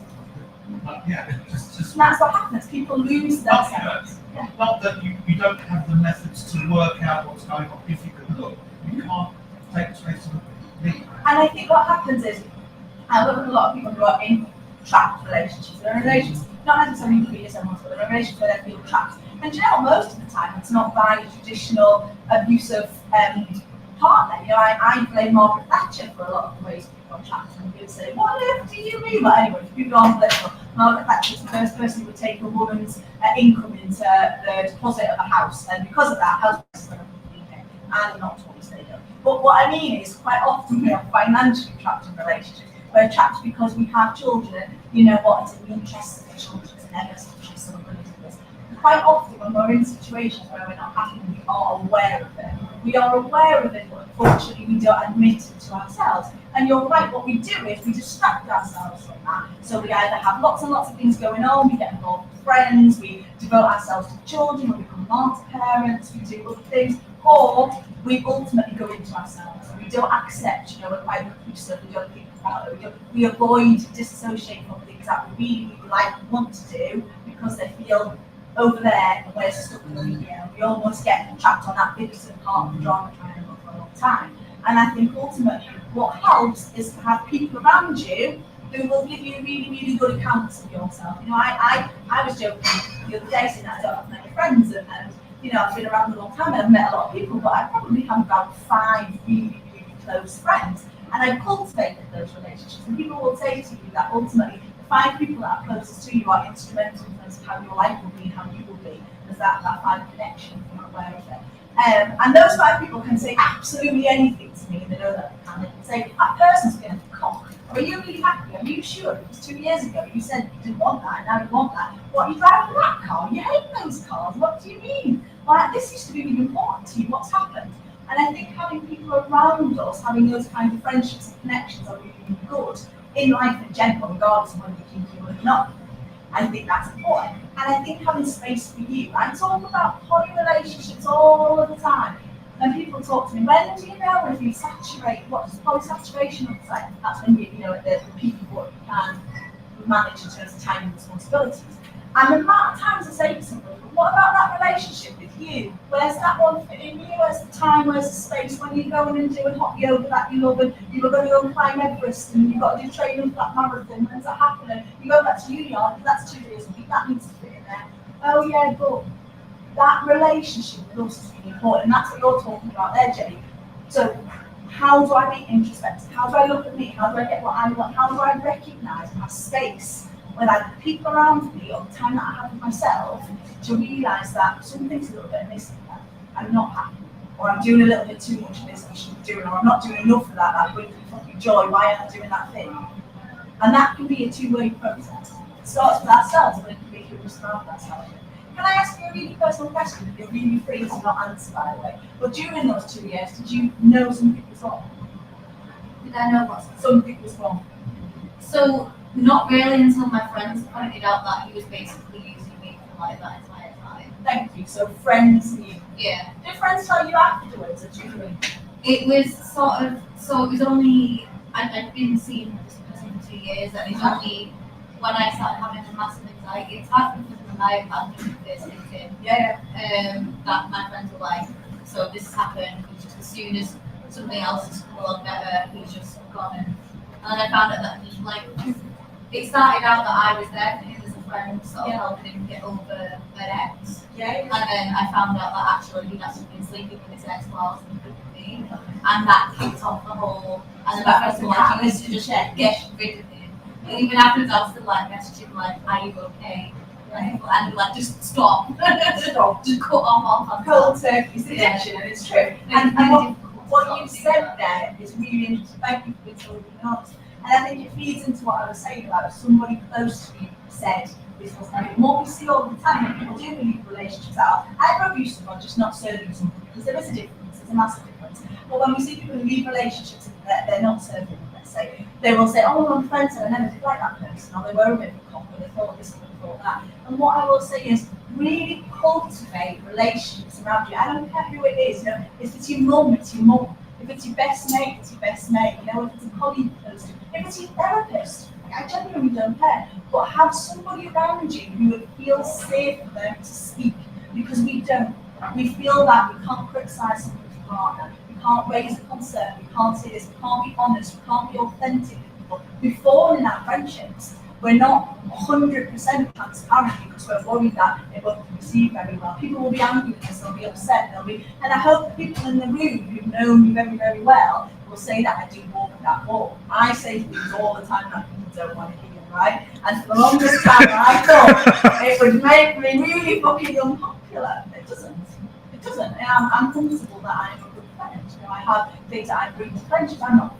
Just and that's what happens. People lose their sense. Not that you don't have the methods to work out what's going on. If you can look, you can't take the space to look at me. And I think what happens is, I work with a lot of people who are in trapped relationships. They're in relationships, not necessarily previous someone, but they're in relationships where they feel trapped. And do you know what? Most of the time, it's not by a traditional abusive partner. I blame Margaret Thatcher for a lot of the ways people are trapped. And people say, what on earth do you mean? But anyway, if you go on political, Margaret Thatcher was the first person who would take a woman's income into the deposit of a house. And because of that, house prices went up in the UK. And not always they don't. But what I mean is, quite often we are financially trapped in relationships. We're trapped because we have children. It's in the interest of the children to never such somebody to this. Quite often when we're in situations where we're not happy, we are aware of it. We are aware of it, but unfortunately we don't admit it to ourselves. And you're right, what we do is we distract ourselves from that. So we either have lots and lots of things going on, we get involved with friends, we devote ourselves to children, we become martyr parents, we do other things, or we ultimately go into ourselves. We don't accept, we're quite reclusive, we don't think about it, we avoid, disassociate from things that we really like and want to do because they feel over there and we're stuck in the media. We almost get trapped on that victim part of the drama triangle for a long time. And I think ultimately what helps is to have people around you who will give you really, really good accounts of yourself. I was joking the other day saying that I don't have many friends and I've been around a long time and I've met a lot of people, but I probably have about 5 really, really close friends. And I've cultivated those relationships. And people will say to you that ultimately the 5 people that are closest to you are instrumental in terms of how your life will be and how you will be. There's that 5 connection, if you're aware of it. And those 5 people can say absolutely anything to me, and they know that they can. They can say, that person's been a cock. Or are you really happy? Are you sure? It was 2 years ago. You said you didn't want that, and now you want that. What, you driving that car? You hate those cars. What do you mean? Like, this used to be really important to you. What's happened? And I think having people around us, having those kinds of friendships and connections are really, really good in life in general, regardless of whether you're kinky or not. I think that's important. And I think having space for you. I talk about poly relationships all of the time. And people talk to me, when do you know if you saturate, what does polysaturation look like? That's when you know, at the peak of what you can manage in terms of time and responsibilities. And the amount of times I say to somebody, but what about that relationship with you? Where's that one fitting you? Where's the time, where's the space when you're going and doing hot yoga that you love and you were going to go and climb Everest and you've got to do training for that marathon, when's that happening? You go back to uni, that's 2 days a week, that needs to fit in there. Oh yeah, but that relationship with us is really important, and that's what you're talking about there, Jenny. So how do I be introspective? How do I look at me? How do I get what I want? How do I recognise my space when I have people around me or the time that I have with myself to realise that something's a little bit missing there. I'm not happy, or I'm doing a little bit too much of this I shouldn't be doing, or I'm not doing enough of that brings me fucking joy, why am I doing that thing? And that can be a two-way process. It starts with ourselves, but it can be a huge start with ourselves. Can I ask you a really personal question? You're really free to not answer, by the way. But during those 2 years, did you know something was wrong? Did I know what? Something was wrong. So not really until my friends pointed out that he was basically using me for like that entire time. Thank you. So friends knew. Yeah. Did friends tell you afterwards or during? It was sort of, so it was only, I'd been seeing this person for 2 years, and it's only when I started having a massive anxiety, it's happened because of my iPad doing this LinkedIn, Yeah. that my friends were like, so this has happened, it's just as soon as something else has come along better, he's just gone. And then I found out that he, like, it started out that I was there for him as a friend, sort of helping him get over their ex. Yeah. And then I found out that actually he'd actually been sleeping with his ex whilst he was with me. And that kicked off the whole, and then my friends were like, you need to just get rid of him. And even afterwards I was still like messaging like, are you okay? And like, just stop. Stop. Just cut off all Cold turkey is addiction, and it's true. And what you said there is really interesting. Thank you for being so honest. And I think it feeds into what I was saying about if somebody close to you said this was happening. What we see all the time when people do leave relationships out, either abusive or just not serving somebody, because there is a difference, there's a massive difference. But when we see people who leave relationships and they're not serving, let's say, they will say, oh, I'm friends and I never did like that person, or they were a bit of a cop, or they thought this, or they thought that. And what I will say is, really cultivate relationships around you. I don't care who it is, you know, if it's your mum, it's your mum. If it's your best mate, it's your best mate. You know, if it's a colleague, if it's your therapist, I genuinely don't care. But have somebody around you who feels safe for them to speak, because we don't. We feel that we can't criticise somebody's partner, we can't raise a concern, we can't say this, we can't be honest, we can't be authentic with people. We fall in our friendships. We're not 100% transparent because we're worried that it won't be received very well. People will be angry with us, they'll be upset, and I hope the people in the room who've known me very, very well will say that I do walk that walk. I say things all the time that people don't want to hear, right? And for the longest time I thought it would make me really fucking unpopular. It doesn't. It doesn't. And I'm comfortable that I'm a good friend. You know, I have things that I bring to friendship. I'm not,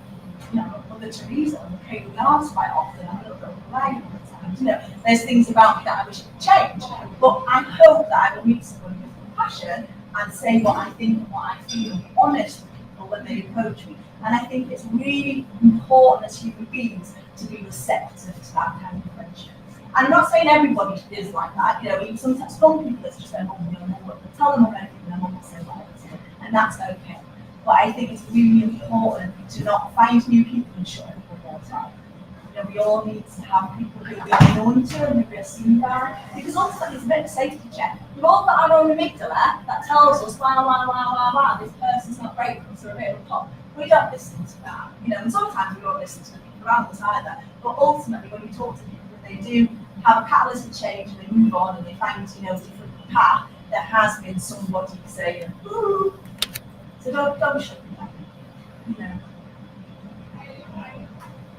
you know, Mother Teresa, I'm okay with arms quite often. I'm a little bit overriding at times. You know, there's things about me that I wish could change. But I hope that I will meet somebody with compassion and say what I think and what I feel and be honest with people when they approach me. And I think it's really important as human beings to be receptive to that kind of friendship. I'm not saying everybody is like that, you know, even sometimes some people it's just their mum, you know, mum will tell them about anything, their mum will say whatever, and that's okay. But I think it's really important to not find new people and shut people all the time. You know, we all need to have people who we're known to and who we're seen by, because ultimately it's a bit of a safety check. We've all got our own amygdala that tells us, wow, this person's not great for us, or a bit of a pop. We don't listen to that, you know, and sometimes we don't listen to the people around us either. But ultimately, when we talk to people, they do have a catalyst to change and they move on and they find, you know, a different path. There has been somebody saying, ooh. So don't shut them down, you know.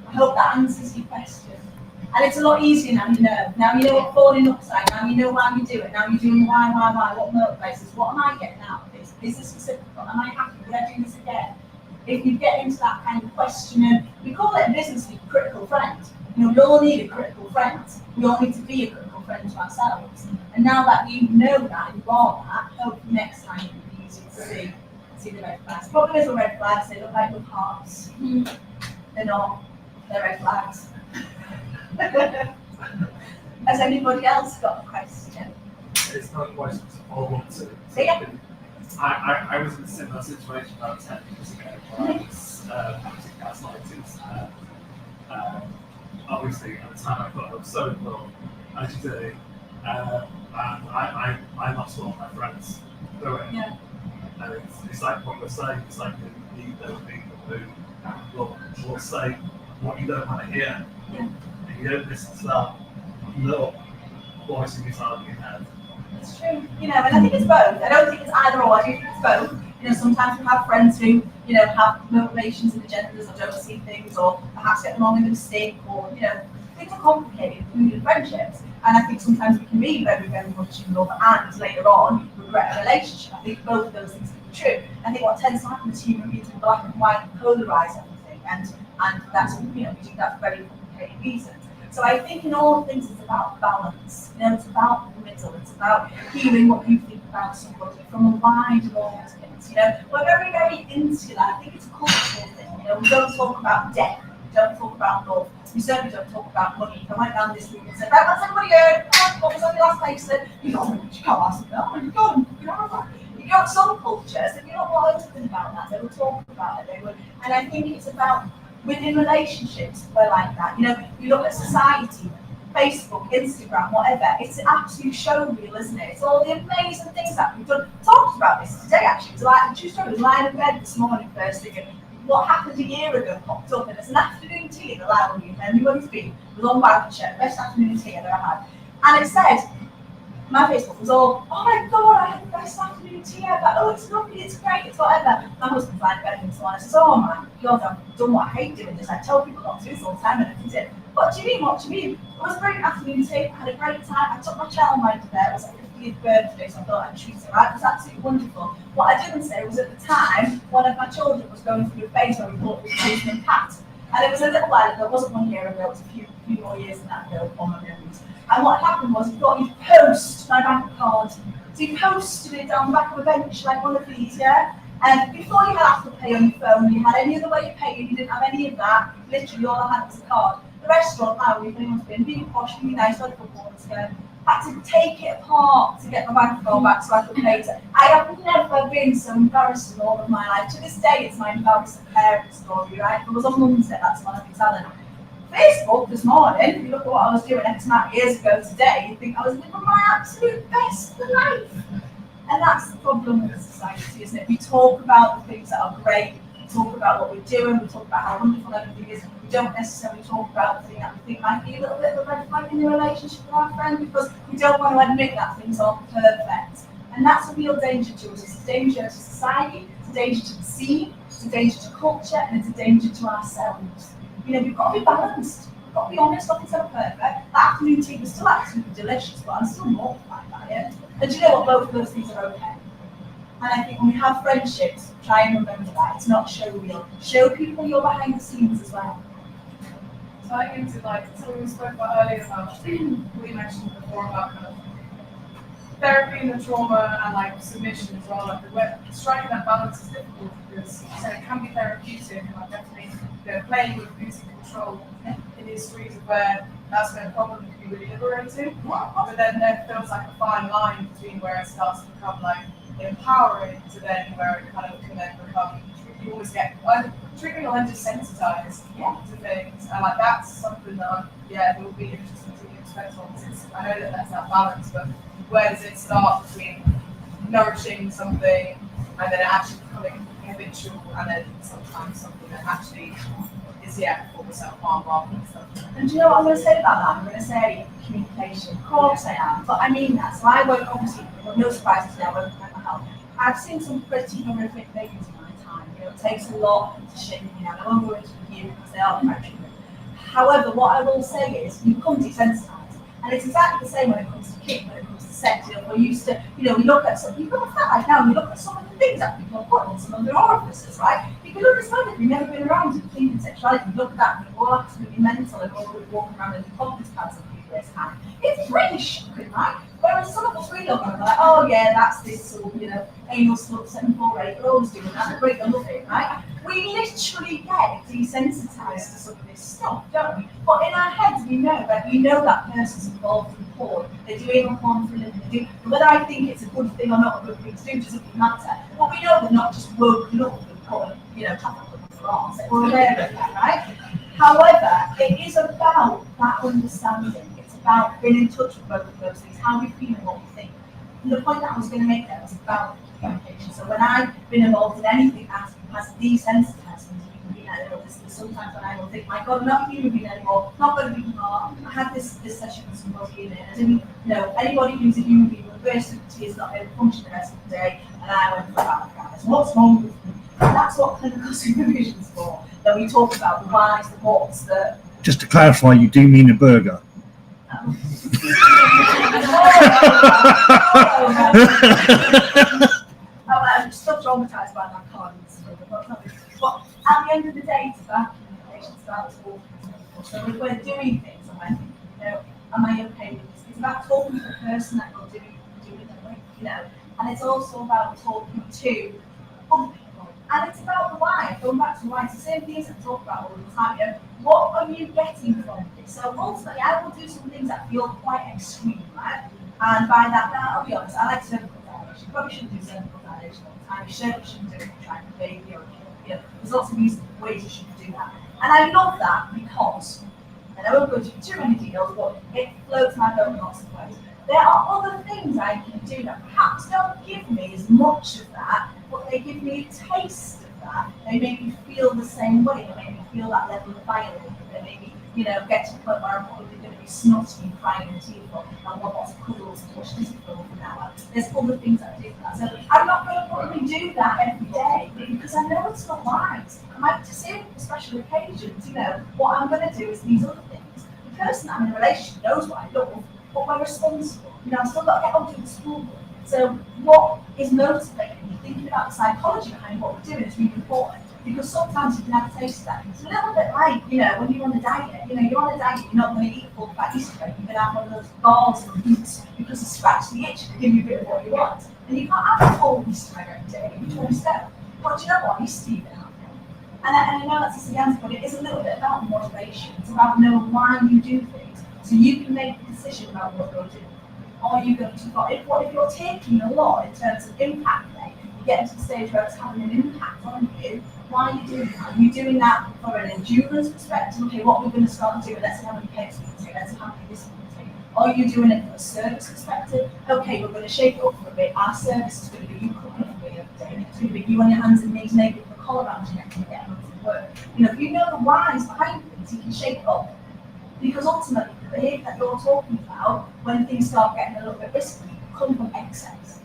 I hope that answers your question. And it's a lot easier now you know. Now you know what falling upside, now you know why you do it, now you're doing why, what motivates us, what am I getting out of this? Is this specific? Am I happy? Would I do this again? if you get into that kind of questioning, we call it in business a critical friend. You know, we all need a critical friend. We all need to be a critical friend to ourselves. And now that you know that, you are that, hopefully next time it'll be easier to see the red flags. Problem is with red flags, they look like good hearts. They're not. They're red flags. Has anybody else got a question? It's not a question, it's a follow-up to. Yeah. I was in a similar situation about 10 years ago where I was gaslighted. Obviously, at the time I thought I was so little, as you do, and I lost all my friends through it. Yeah. And it's like what you're saying, it's like you need those people who will say what you don't want to hear. Yeah. And you don't listen to that little voice in your head. It's true, you know, and I think it's both. I don't think it's either or. I do think it's both. You know, sometimes we have friends who, you know, have motivations and agendas or don't see things, or perhaps get wrong in a mistake, or you know, things are complicated, including friendships. And I think sometimes we can be very, very much in love, and later on regret a relationship. I think both of those things can be true. I think what tends to happen is human beings in black and white polarize everything, and that's, you know, we do that for very complicated reasons. So I think in all things it's about balance. You know, it's about the middle. It's about hearing what you think about somebody from a wide range of things. You know, we're very, very insular. I think it's a cultural thing. You know, we don't talk about death. We don't talk about love. We certainly don't talk about money. If I went down this room and said, right, what's everybody earn? What was on your last pay slip? You can't ask them that. You can't. You know, you got some cultures that you're not more open about that. They will talk about it. They will, and I think it's about within relationships, we're like that. You know, you look at society, Facebook, Instagram, whatever, it's an absolute showreel, isn't it? It's all the amazing things that we've done. Talked about this today, actually. It's like a true story. I was lying in bed this morning first thing, and what happened a year ago popped up, and it's an afternoon tea in the lounge, and everyone's been, was on Lancashire, best afternoon tea I've ever had. And it said, my Facebook was all, oh my God, I had the best afternoon tea ever. Oh, it's lovely, it's great, it's whatever. My husband's lying in bed and so on. I says, oh my God, I've done what I hate doing this. I tell people not to do this all the time, and I did. What do you mean? What do you mean? It was a great afternoon tea. I had a great time. I took my child mind to there. It was like 50th birthday, so I thought I'd treat it right. It was absolutely wonderful. What I didn't say was at the time, one of my children was going through a phase where we thought we were losing Pat. And it was a little while ago, it wasn't 1 year ago, it was a few more years than that ago on my memories. And what happened was, he thought he'd post my bank card. So he posted it on the back of a bench, like one of these, yeah? And before you had Apple Pay on your phone, you had any other way of paying, you didn't have any of that. Literally, all I had was a card. The restaurant, now, we've been really posh, really nice, like football again. I had to take it apart to get my bank card back so I could pay it. I have never been so embarrassed in all of my life. To this day, it's my embarrassing parent story, right? If it was on Mum's Day, that's what I'd be telling. Facebook this morning, if you look at what I was doing X amount of years ago today, you think I was living my absolute best life. And that's the problem with society, isn't it? We talk about the things that are great, we talk about what we're doing, we talk about how wonderful everything is. We don't necessarily talk about the thing that we think might be a little bit of a red flag in the relationship with our friend, because we don't want to admit that things aren't perfect. And that's a real danger to us. It's a danger to society, it's a danger to the scene, it's a danger to culture, and it's a danger to ourselves. You know, we've got to be balanced. We've got to be honest, nothing's ever perfect. That afternoon tea was still absolutely delicious, but I'm still mortified by it. And do you know what? Both of those things are okay. And I think when we have friendships, try and remember that. It's not show real. Show people you're behind the scenes as well. Tying into like something we spoke about earlier about, we mentioned before about kind of therapy and the trauma and like submission as well. Like striking that balance is difficult because it can be therapeutic and like definitely playing with losing control in histories of where that's when a problem can be really liberating. But then there feels like a fine line between where it starts to become like empowering to then where it kind of can then become, you always get triggering or then desensitized to things. And like that's something that it will be interesting to expect on, since I know that that's that balance, but where does it start between nourishing something and then actually becoming habitual, and then sometimes something that actually is for self-harm rather than stuff. And do you know what I'm going to say about that? I'm going to say communication. Of course I am, but I mean that. So I work, obviously, no surprises today, I work with mental health. I've seen some pretty horrific things in my time. You know, it takes a lot to shake me down. I won't go into review because they are quite true. However, what I will say is you become desensitized. And it's exactly the same when it comes to kink, when it comes to sex. You know, we're used to, we look at some, you've got that right now, we look at some of the things that people are putting in some of their orifices, right? You We'll understand it. We've never been around to kink and sexuality. We look at that, we're all absolutely mental and all walking around in the confidence pads of this time. It's pretty shocking, right? Whereas some of us we look at it like, oh yeah, that's this sort of, anal slut 748, we're always doing that, great, I love it, right? We literally get desensitized to some of this stuff, don't we? But in our heads, we know that person's involved in porn, they're doing porn for a living, whether I think it's a good thing or not a good thing to do doesn't really matter. But we know they're not just woken up and putting, chocolate on their arms, we're aware of that, right? However, it is about that understanding. It's about being in touch with both of those things, how we feel and what we think. And the point that I was going to make there was about communication. So when I've been involved in anything that has desensitized me, there's sometimes when I will think, my God, I'm not a human being anymore, not going to be more. I had this session with somebody in it, and I didn't know anybody who's a human being will burst into tears, not able to function the rest of the day, and I went for that, guys. What's wrong with me? And that's what clinical supervision's for. That we talk about the whys, the whats, the. Just to clarify, you do mean a burger. I'm still traumatised by that card. But at the end of the day, it's about communication, it's about talking to people. So if we're doing things, and we're thinking, am I okay with this? It's about talking to the person that you're doing it with, and it's also about talking to other people. And it's about the why, going back to the why. It's the same things that I talk about all the time. What are you getting from this? So ultimately, I will do some things that feel quite extreme, right? And by that, I'll be honest, I like cervical dilation. You probably shouldn't do cervical dilation all the time. You certainly shouldn't do it for trying to baby or there's lots of ways you shouldn't do that. And I love that because, and I won't go into too many details, but it floats my boat in lots of ways. There are other things I can do that perhaps don't give me as much of that, but they give me a taste of that. They make me feel the same way. They make me feel that level of violence. They make me, get to the point where I'm probably going to be snotty and crying and tearful and want lots of cuddles and watch this film for an hour. There's other things that do that. So I'm not going to probably do that every day because I know it's not wise. I might just say for special occasions, what I'm going to do is these other things. The person I'm in a relationship knows what I love, but we're responsible. I've still got to get on to the school book. So what is motivating me? Thinking about the psychology behind what we're doing is really important. Because sometimes you can have a taste of that. It's a little bit like, when you're on a diet. You're on a diet, you're not going to eat full fat Easter egg. You're going to have one of those bars of meats because it scratches the itch to give you a bit of what you want. And you can't have a whole Easter egg every day. You're 27. But you know what? Easter you can have. And I know that's a silly but it is a little bit about motivation. It's about knowing why you do things. So you can make a decision about what you're doing. Are you going to, if you're taking a lot in terms of impact, you get to the stage where it's having an impact on you, why are you doing that? Are you doing that for an endurance perspective? Okay, what we're going to start doing, let's see how many cakes we can take, let's see how many this we can take. Are you doing it from a service perspective? Okay, we're going to shake it up for a bit. Our service is going to be you cooking for me every day. It's going to be you on your hands and knees naked with a collar around your neck and getting on to work. If you know the whys behind things, you can shake it up. Because ultimately, the behaviour that you're talking about, when things start getting a little bit risky, come from excess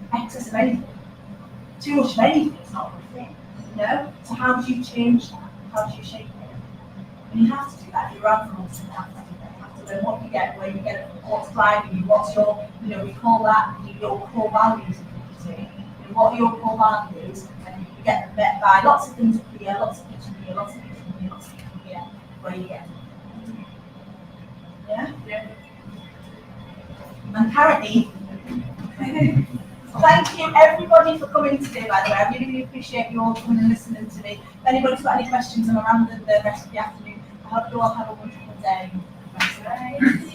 of anything. Too much of anything is not a good thing. So how do you change that? How do you shape it? And you have to do that. You're out from you have to do that. You have to learn what you get, where you get it from, what's driving you, what's your, we call that your core values in community. What are your core values? And you get them met by lots of things from here, lots of things from here, lots of things from here, lots of things from here, where you get them. Yeah? And apparently, thank you everybody for coming today, by the way. I really, really appreciate you all coming and listening to me. If anybody's got any questions, I'm around the rest of the afternoon. I hope you all have a wonderful day. Bye.